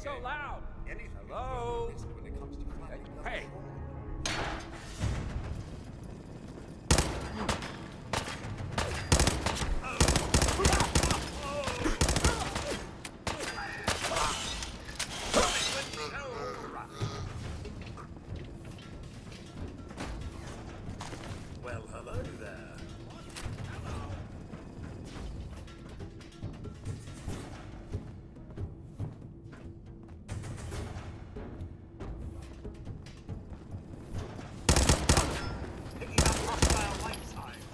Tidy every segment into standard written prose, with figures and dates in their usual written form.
so loud? Anything Hello? is when it comes to flying. Hey. Well, hello there. Picking up hostile light signs.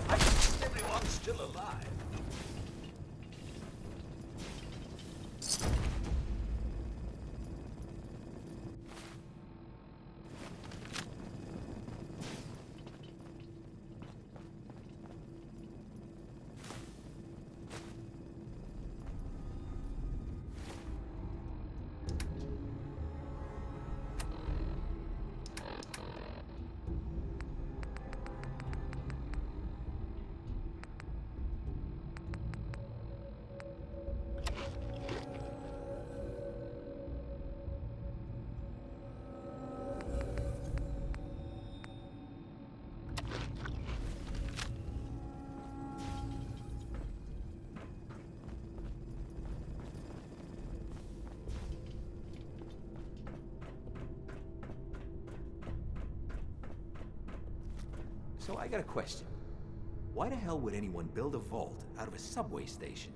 I think everyone's still alive. So I got a question. Why the hell would anyone build a vault out of a subway station?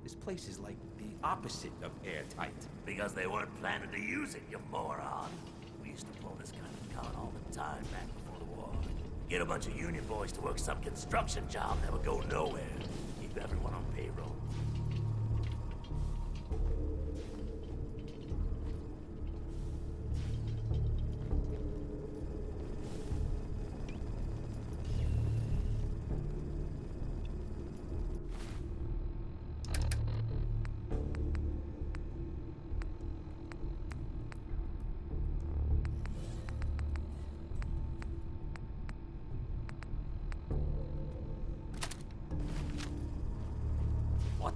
This place is like the opposite of airtight. Because they weren't planning to use it, you moron. We used to pull this kind of con all the time back before the war. Get a bunch of union boys to work some construction job that would go nowhere. Keep everyone on payroll. What?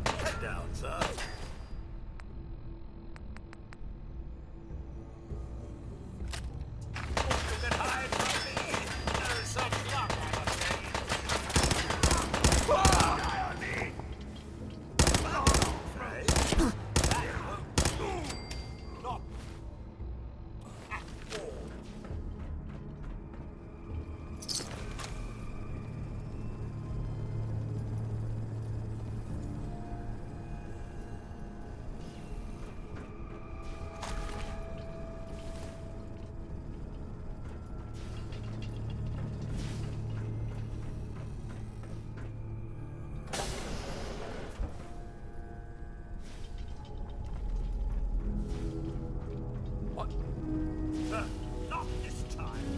Head down, sir. You can hide from me. There is some luck, I must say. Die on me. Afraid? That won't do. Not at all. What? Not this time.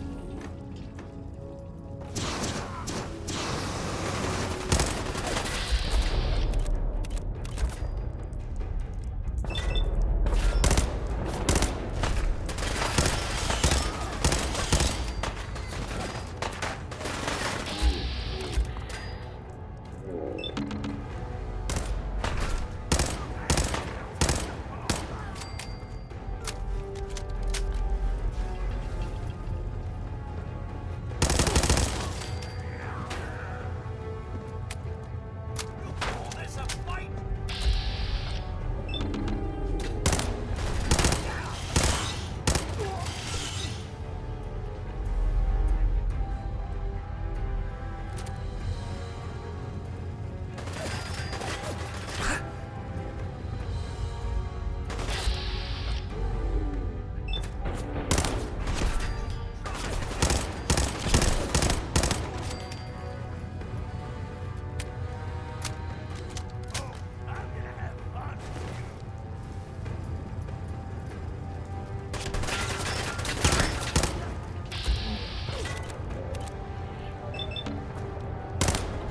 There's a fight. I'm gonna have fun.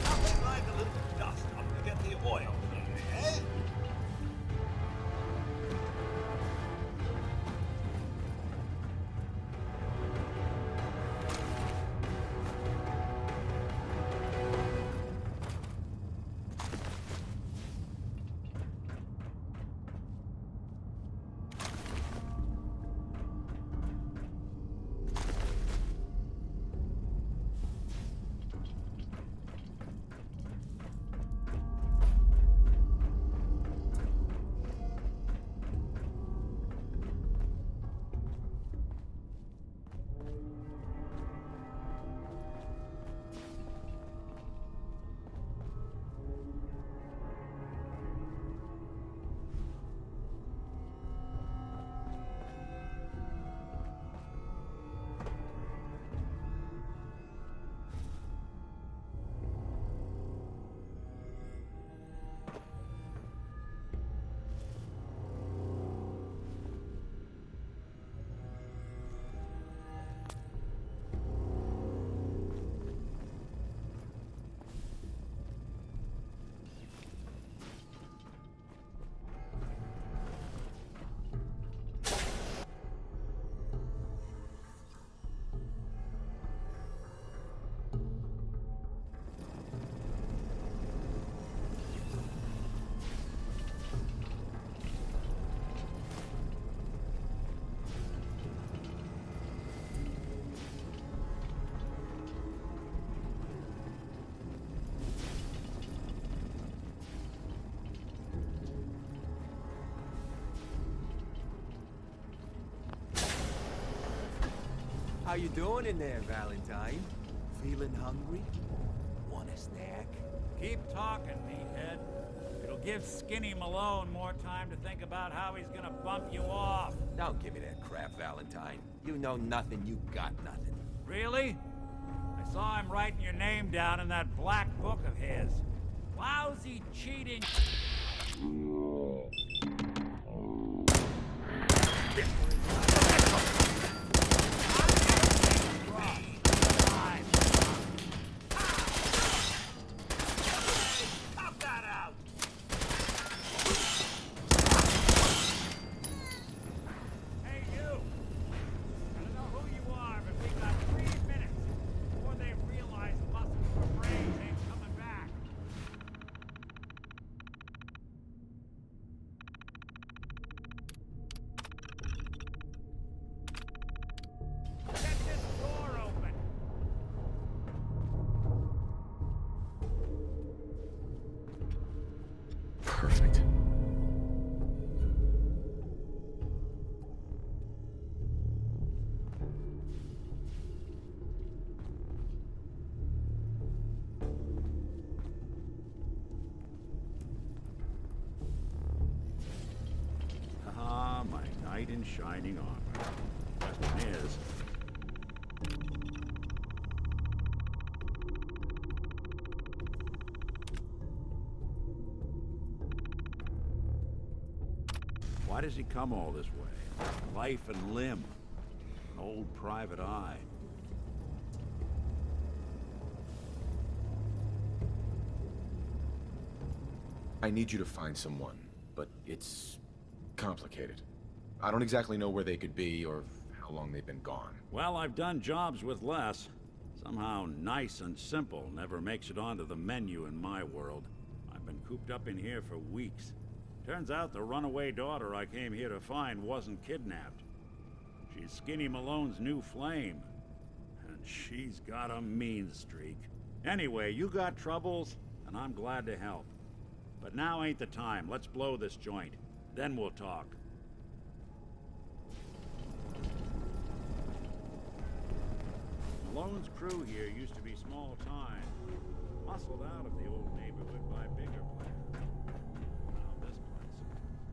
Nothing like a little dust up to get the oil flowing, eh? How you doing in there, Valentine? Feeling hungry? Want a snack? Keep talking, meathead. It'll give Skinny Malone more time to think about how he's gonna bump you off. Don't give me that crap, Valentine. You know nothing, you got nothing. Really? I saw him writing your name down in that black book of his. Lousy, cheating... Perfect. Ah, my knight in shining armor. Question is... why does he come all this way? Life and limb. An old private eye. I need you to find someone, but it's complicated. I don't exactly know where they could be or how long they've been gone. Well, I've done jobs with less. Somehow nice and simple never makes it onto the menu in my world. I've been cooped up in here for weeks. Turns out the runaway daughter I came here to find wasn't kidnapped. She's Skinny Malone's new flame. And she's got a mean streak. Anyway, you got troubles, and I'm glad to help. But now ain't the time. Let's blow this joint. Then we'll talk. Malone's crew here used to be small time. Muscled out of the old neighborhood by bigger players. Now this place.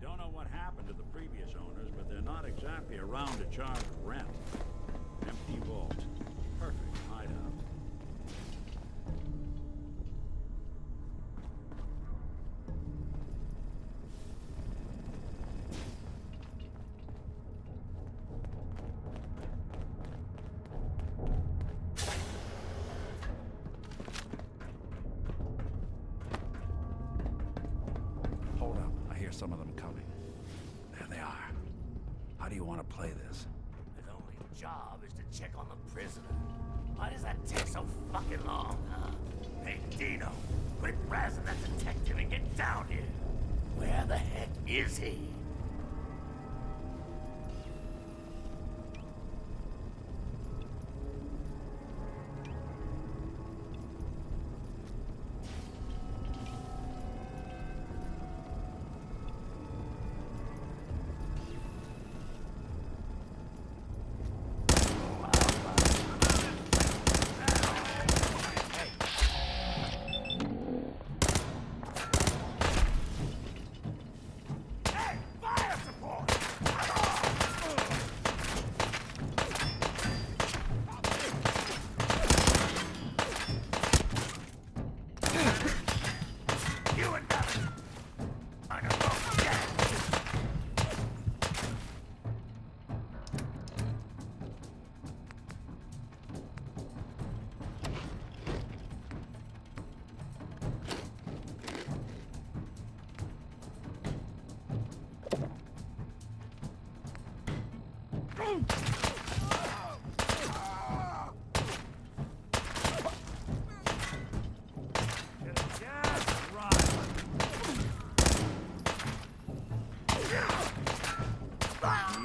Don't know what happened to the previous owners, but they're not exactly around to charge rent. Empty vault. Perfect hideout. Hold up. I hear some of them coming. There they are. How do you want to play this? His only job is to check on the prisoner. Why does that take so fucking long, huh? Hey, Dino, quit razzing that detective and get down here. Where the heck is he?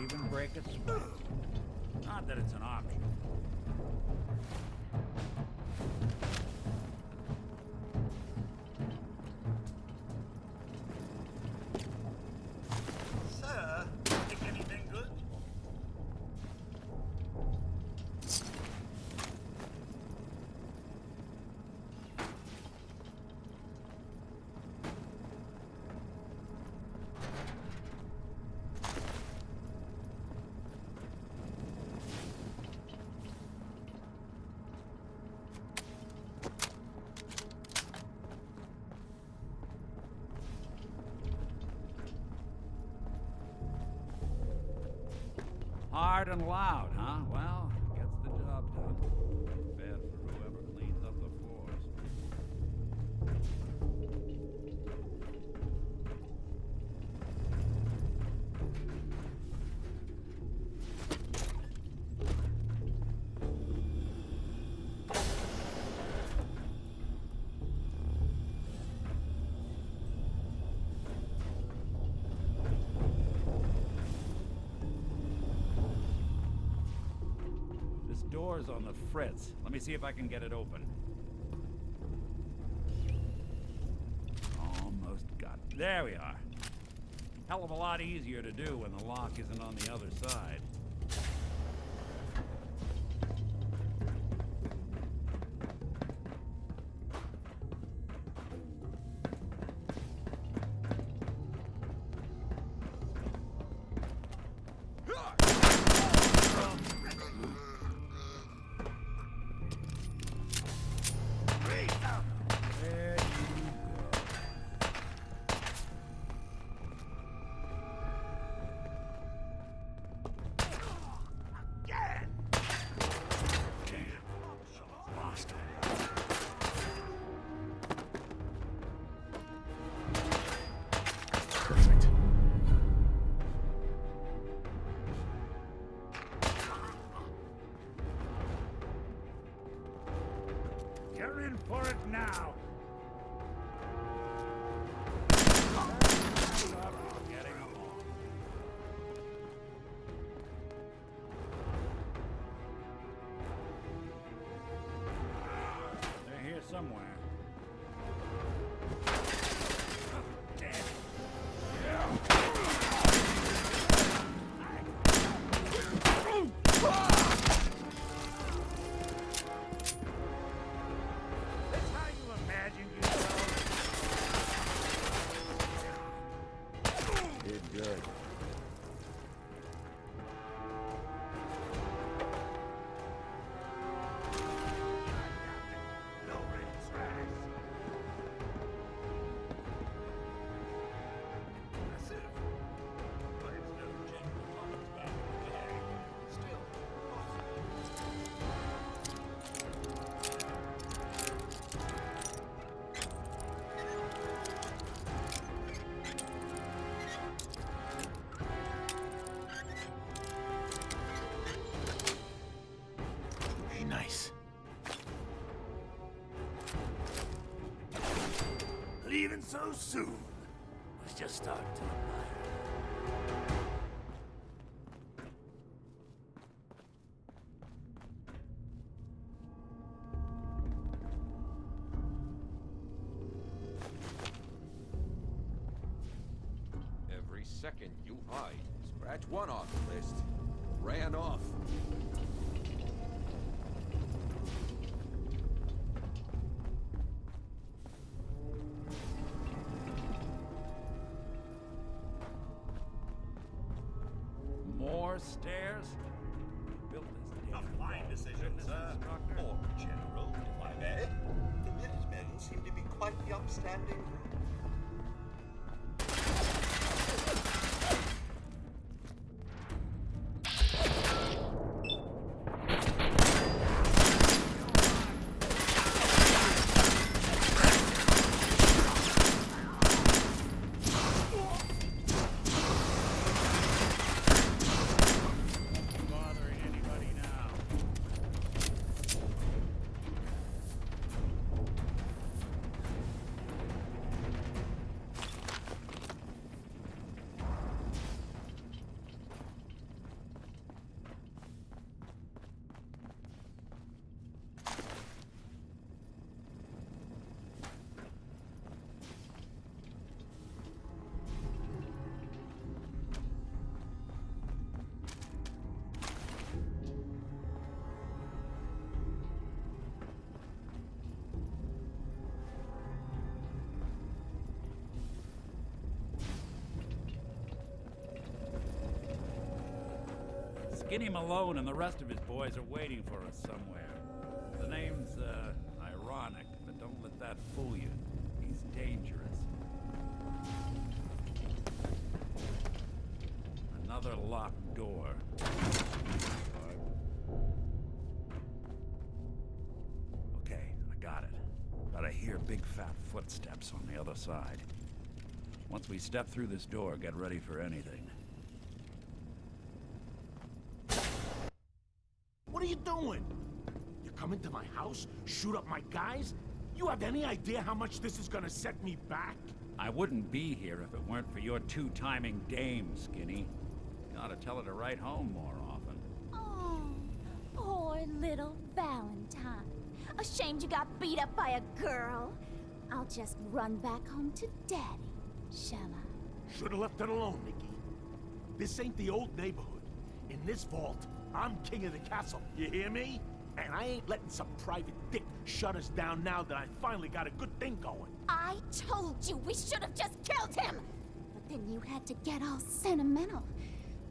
Even break a sweat. Not that it's an option. Sir, think anything good? Hard and loud, huh? Well, gets the job done. Bad for whoever cleans up the floors. Door's on the fritz. Let me see if I can get it open. Almost got it. There we are. Hell of a lot easier to do when the lock isn't on the other side. Perfect. You're in for it now. Getting along. They're here somewhere. Good. Nice. Leaving so soon. Was just starting to admire. Every second you hide, scratch one off the list. Ran off. More stairs? Built this A fine decision, sir. Or general, if I may. The Minutemen seem to be quite the upstanding group. bothering anybody now. Skinny Malone and the rest of his boys are waiting for us somewhere. The name's, ironic, but don't let that fool you. He's dangerous. Another locked door. big fat footsteps on the other side. Once we step through this door, get ready for anything. What are you doing? You come into my house, shoot up my guys? You have any idea how much this is gonna set me back? I wouldn't be here if it weren't for your two-timing dame, Skinny. You ought to tell her to write home more often. Oh, poor little Valentine. Ashamed you got beat up by a girl. I'll just run back home to Daddy, shall I? Should've left it alone, Nikki. This ain't the old neighborhood. In this vault, I'm king of the castle, you hear me? And I ain't letting some private dick shut us down now that I finally got a good thing going. I told you we should have just killed him! But then you had to get all sentimental.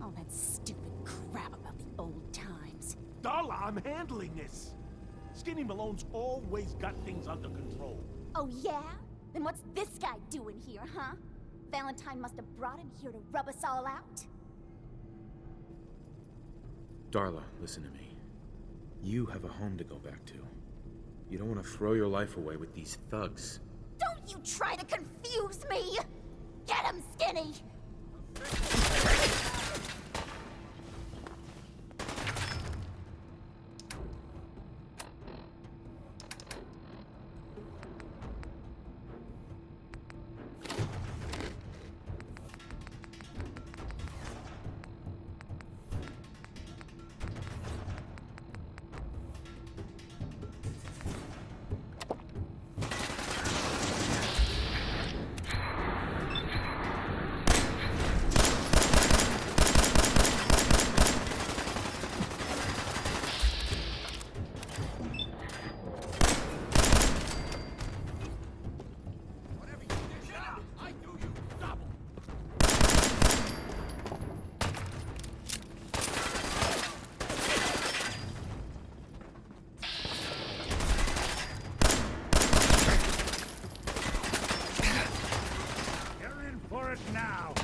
All that stupid crap about the old times. Darla, I'm handling this. Skinny Malone's always got things under control. Oh yeah? Then what's this guy doing here, huh? Valentine must have brought him here to rub us all out? Darla, listen to me. You have a home to go back to. You don't want to throw your life away with these thugs. Don't you try to confuse me! Get him, Skinny! Now!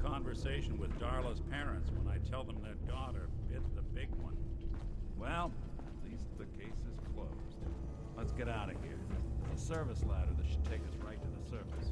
Conversation with Darla's parents when I tell them their daughter bit the big one. Well, at least the case is closed. Let's get out of here. There's a service ladder that should take us right to the surface.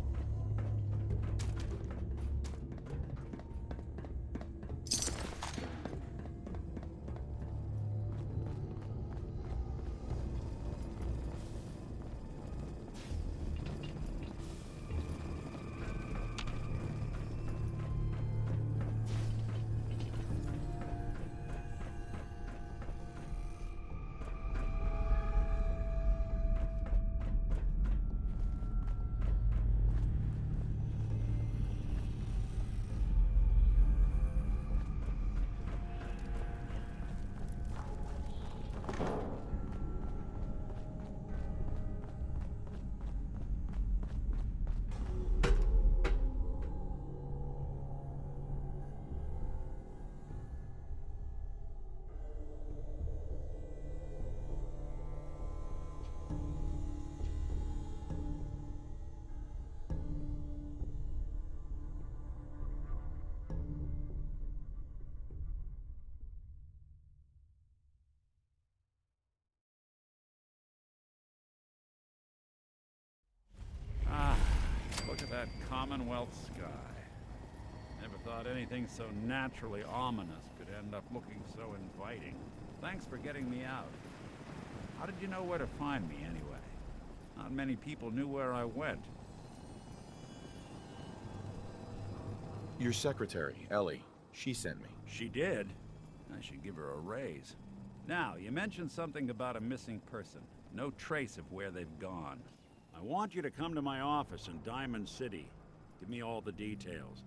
Commonwealth sky. Never thought anything so naturally ominous could end up looking so inviting. Thanks for getting me out. How did you know where to find me, anyway? Not many people knew where I went. Your secretary, Ellie, she sent me. She did? I should give her a raise. Now, you mentioned something about a missing person. No trace of where they've gone. I want you to come to my office in Diamond City. Give me all the details.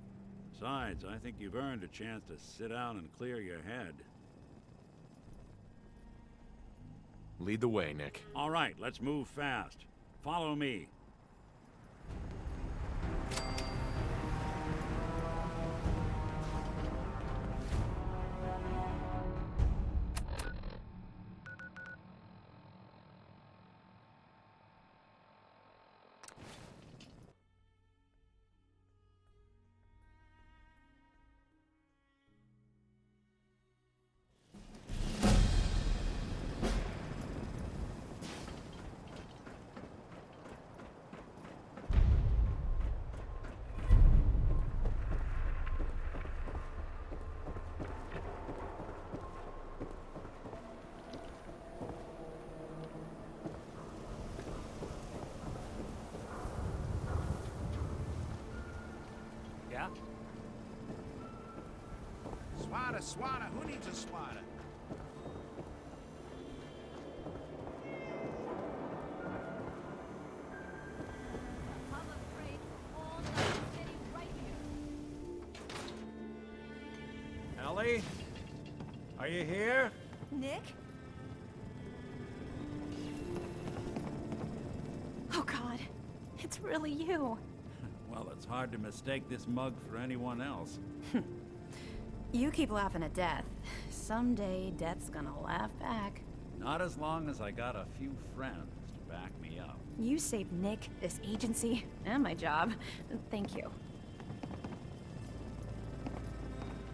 Besides, I think you've earned a chance to sit down and clear your head. Lead the way, Nick. All right, let's move fast. Follow me. Yeah? Swatter. Who needs a swatter? I'm afraid all Night City right here. Ellie? Are you here? Nick? Oh God, it's really you. Well, it's hard to mistake this mug for anyone else. You keep laughing at death. Someday, death's gonna laugh back. Not as long as I got a few friends to back me up. You saved Nick, this agency, and my job. Thank you.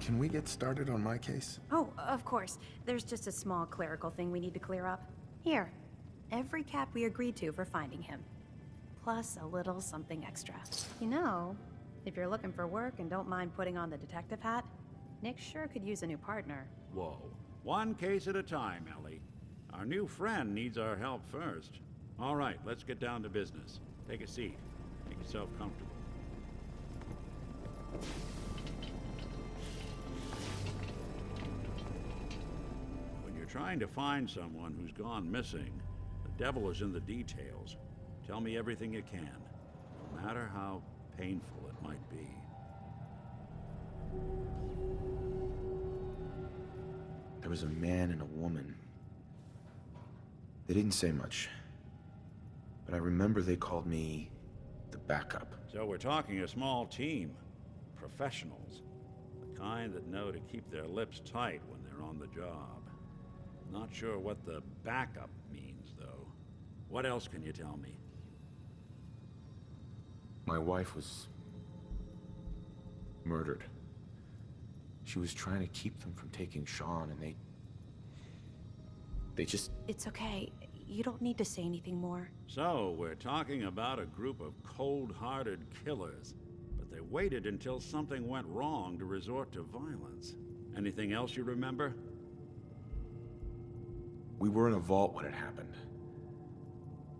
Can we get started on my case? Oh, of course. There's just a small clerical thing we need to clear up. Here, every cap we agreed to for finding him. Plus a little something extra. You know, if you're looking for work and don't mind putting on the detective hat, Nick sure could use a new partner. Whoa. One case at a time, Ellie. Our new friend needs our help first. All right, let's get down to business. Take a seat. Make yourself comfortable. When you're trying to find someone who's gone missing, the devil is in the details. Tell me everything you can, no matter how painful it might be. There was a man and a woman. They didn't say much, but I remember they called me the backup. So we're talking a small team. Professionals. The kind that know to keep their lips tight when they're on the job. Not sure what the backup means, though. What else can you tell me? My wife was murdered. She was trying to keep them from taking Sean, and they just... It's okay. You don't need to say anything more. So, we're talking about a group of cold-hearted killers, but they waited until something went wrong to resort to violence. Anything else you remember? We were in a vault when it happened.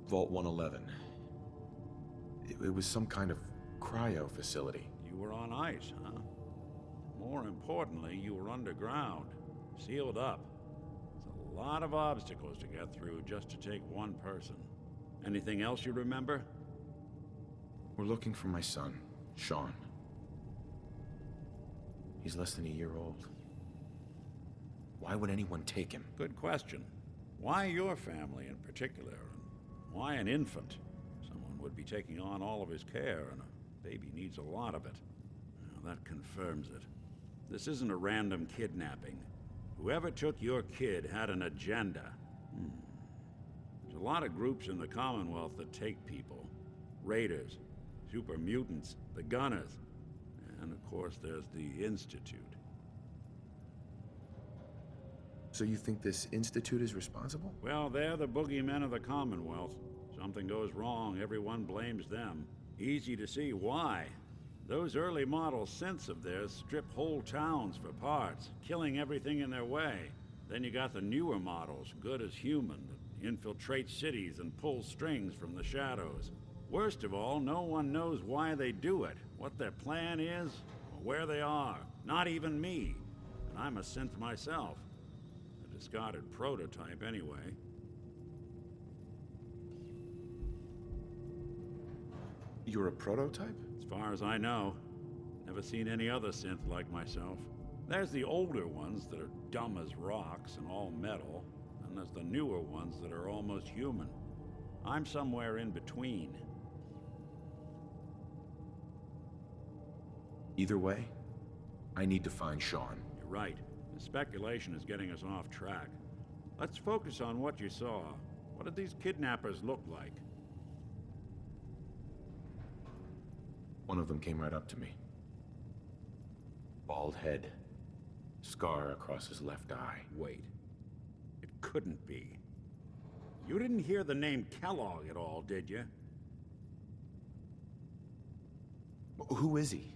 Vault 111. It was some kind of cryo facility. You were on ice, huh? More importantly, you were underground, sealed up. It's a lot of obstacles to get through just to take one person. Anything else you remember? We're looking for my son, Sean. He's less than a year old. Why would anyone take him? Good question. Why your family in particular? And why an infant? Someone would be taking on all of his care, and a baby needs a lot of it. Now, that confirms it. This isn't a random kidnapping. Whoever took your kid had an agenda. There's a lot of groups in the Commonwealth that take people. Raiders, super mutants, the Gunners, and of course there's the Institute. So you think this Institute is responsible? Well, they're the boogeymen of the Commonwealth. Something goes wrong, everyone blames them. Easy to see why. Those early model synths of theirs strip whole towns for parts, killing everything in their way. Then you got the newer models, good as human, that infiltrate cities and pull strings from the shadows. Worst of all, no one knows why they do it, what their plan is, or where they are. Not even me. And I'm a synth myself. A discarded prototype, anyway. You're a prototype? As far as I know. Never seen any other synth like myself. There's the older ones that are dumb as rocks and all metal, and there's the newer ones that are almost human. I'm somewhere in between. Either way, I need to find Sean. You're right. The speculation is getting us off track. Let's focus on what you saw. What did these kidnappers look like? One of them came right up to me. Bald head. Scar across his left eye. Wait. It couldn't be. You didn't hear the name Kellogg at all, did you? Who is he?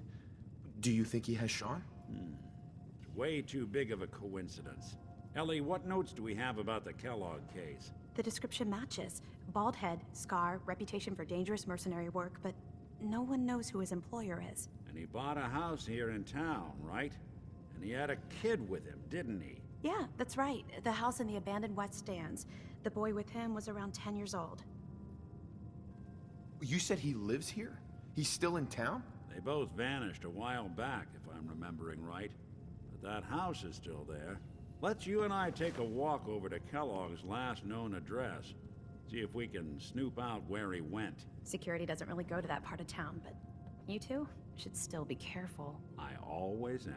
Do you think he has Sean? It's way too big of a coincidence. Ellie, what notes do we have about the Kellogg case? The description matches. Bald head, scar, reputation for dangerous mercenary work, but no one knows who his employer is. And he bought a house here in town, right? And he had a kid with him, didn't he? Yeah, that's right. The house in the abandoned West Stands. The boy with him was around 10 years old. You said he lives here? He's still in town? They both vanished a while back, if I'm remembering right. But that house is still there. Let's you and I take a walk over to Kellogg's last known address. See if we can snoop out where he went. Security doesn't really go to that part of town, but you two should still be careful. I always am.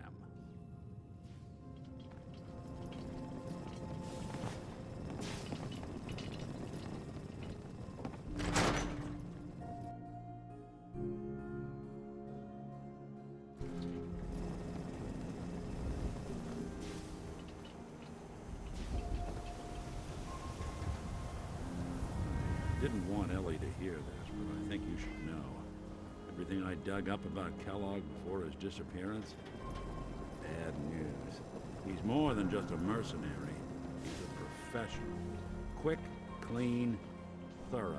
Didn't want Ellie to hear this, but I think you should know. Everything I dug up about Kellogg before his disappearance? Bad news. He's more than just a mercenary. He's a professional. Quick, clean, thorough.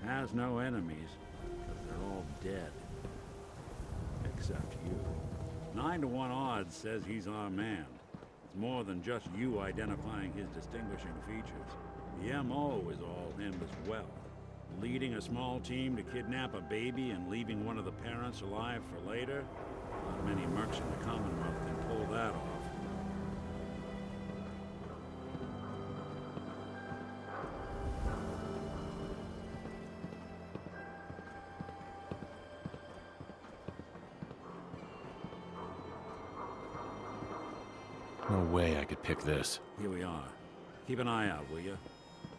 Has no enemies, because they're all dead. Except you. 9 to 1 odds says he's our man. It's more than just you identifying his distinguishing features. The M.O. is all him as well. Leading a small team to kidnap a baby and leaving one of the parents alive for later? Not many mercs in the Commonwealth can pull that off. No way I could pick this. Here we are. Keep an eye out, will you?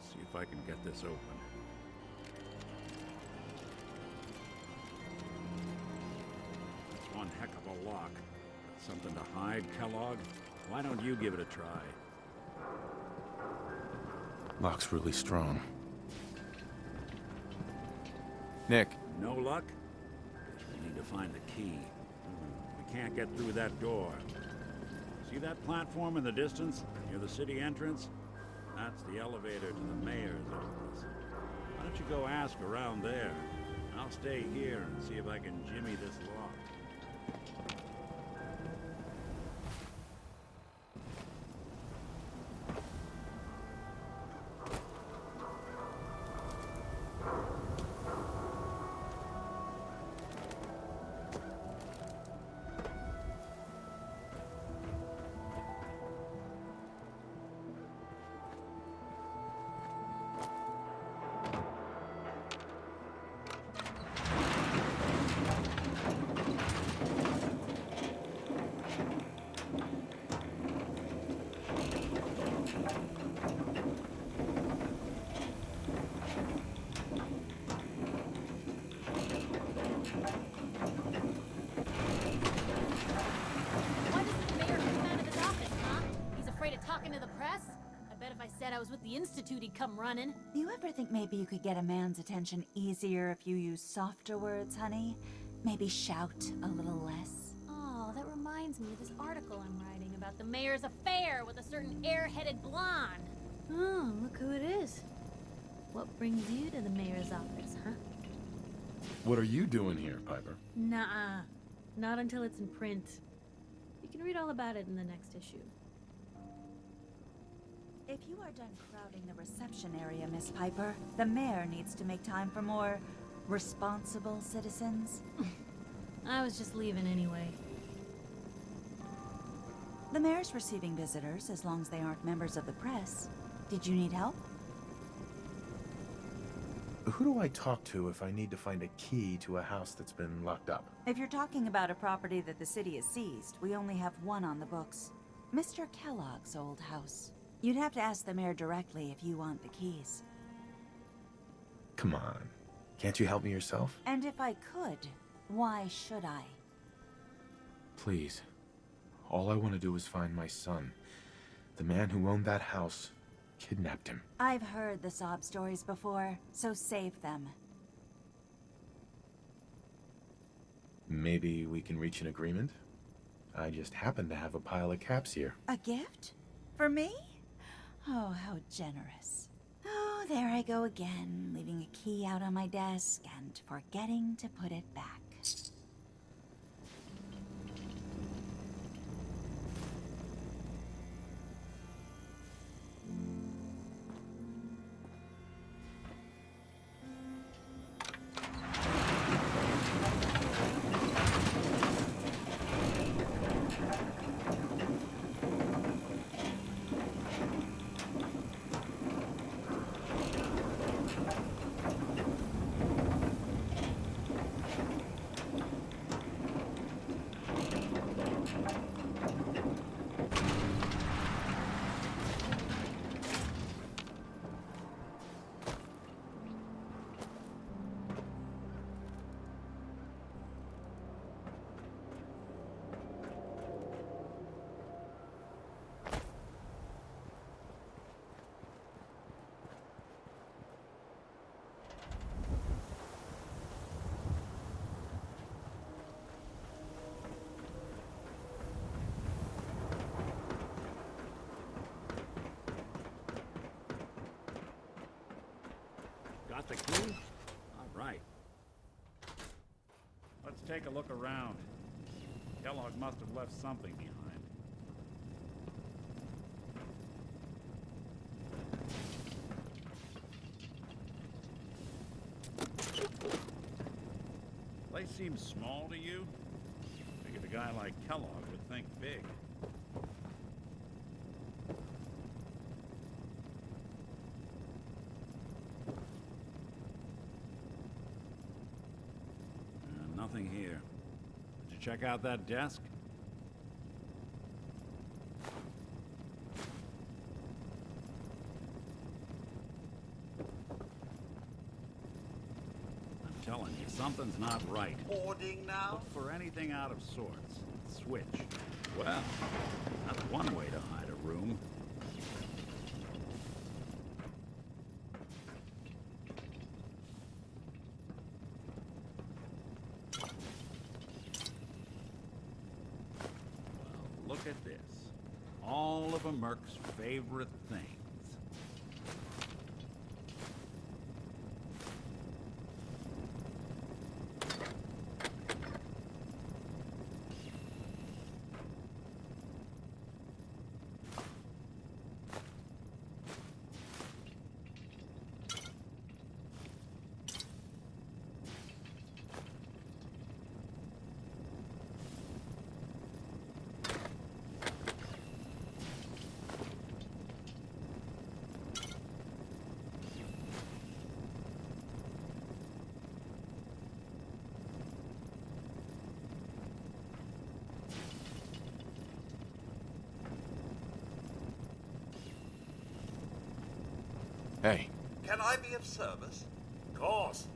See if I can get this open. It's one heck of a lock. Got something to hide, Kellogg? Why don't you give it a try? Lock's really strong. Nick. No luck? Guess we need to find the key. We can't get through that door. See that platform in the distance, near the city entrance? That's the elevator to the mayor's office. Why don't you go ask around there? I'll stay here and see if I can jimmy this lock. I was with the Institute, he'd come running. You ever think maybe you could get a man's attention easier if you use softer words, honey? Maybe shout a little less. Oh, that reminds me of this article I'm writing about the mayor's affair with a certain air-headed blonde. Oh, look who it is. What brings you to the mayor's office, huh? What are you doing here, Piper? Nuh-uh. Not until it's in print. You can read all about it in the next issue. If you are done crowding the reception area, Miss Piper, the mayor needs to make time for more responsible citizens. I was just leaving anyway. The mayor's receiving visitors as long as they aren't members of the press. Did you need help? Who do I talk to if I need to find a key to a house that's been locked up? If you're talking about a property that the city has seized, we only have one on the books. Mr. Kellogg's old house. You'd have to ask the mayor directly if you want the keys. Come on. Can't you help me yourself? And if I could, why should I? Please. All I want to do is find my son. The man who owned that house kidnapped him. I've heard the sob stories before, so save them. Maybe we can reach an agreement? I just happen to have a pile of caps here. A gift? For me? Oh, how generous. Oh, there I go again, leaving a key out on my desk and forgetting to put it back. Got the key? All right. Let's take a look around. Kellogg must have left something behind. Place seems small to you? Figured a guy like Kellogg would think big. Nothing here. Did you check out that desk? I'm telling you, something's not right. Hoarding now? Look for anything out of sorts. Switch. Well, that's one way to hide a room. Look at this. All of a Merc's favorite things. Hey. Can I be of service? Of course.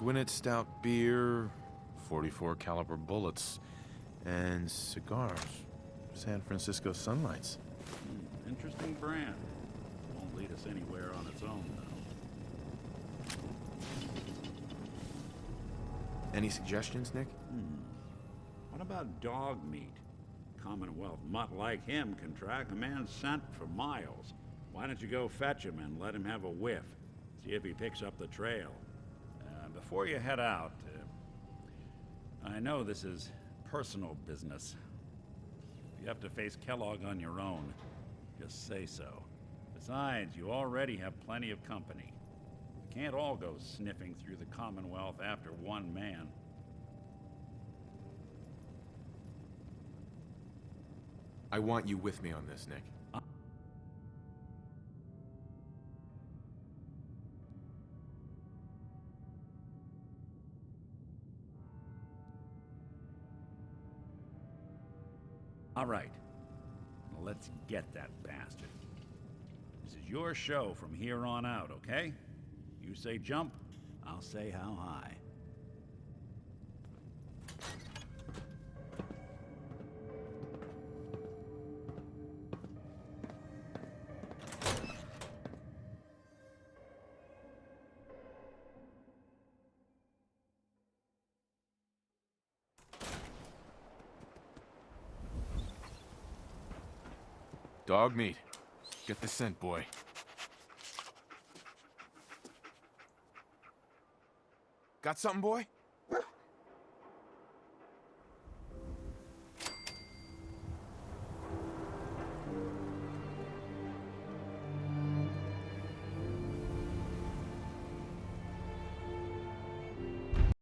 Gwinnett Stout beer, 44 caliber bullets, and cigars. San Francisco Sunlights. Interesting brand. Won't lead us anywhere on its own, though. Any suggestions, Nick? What about dog meat? Commonwealth mutt like him can track a man's scent for miles. Why don't you go fetch him and let him have a whiff? See if he picks up the trail. Before you head out, I know this is personal business. If you have to face Kellogg on your own, just say so. Besides, you already have plenty of company. We can't all go sniffing through the Commonwealth after one man. I want you with me on this, Nick. All right. Now let's get that bastard. This is your show from here on out, okay? You say jump, I'll say how high. Dog meat. Get the scent, boy. Got something, boy?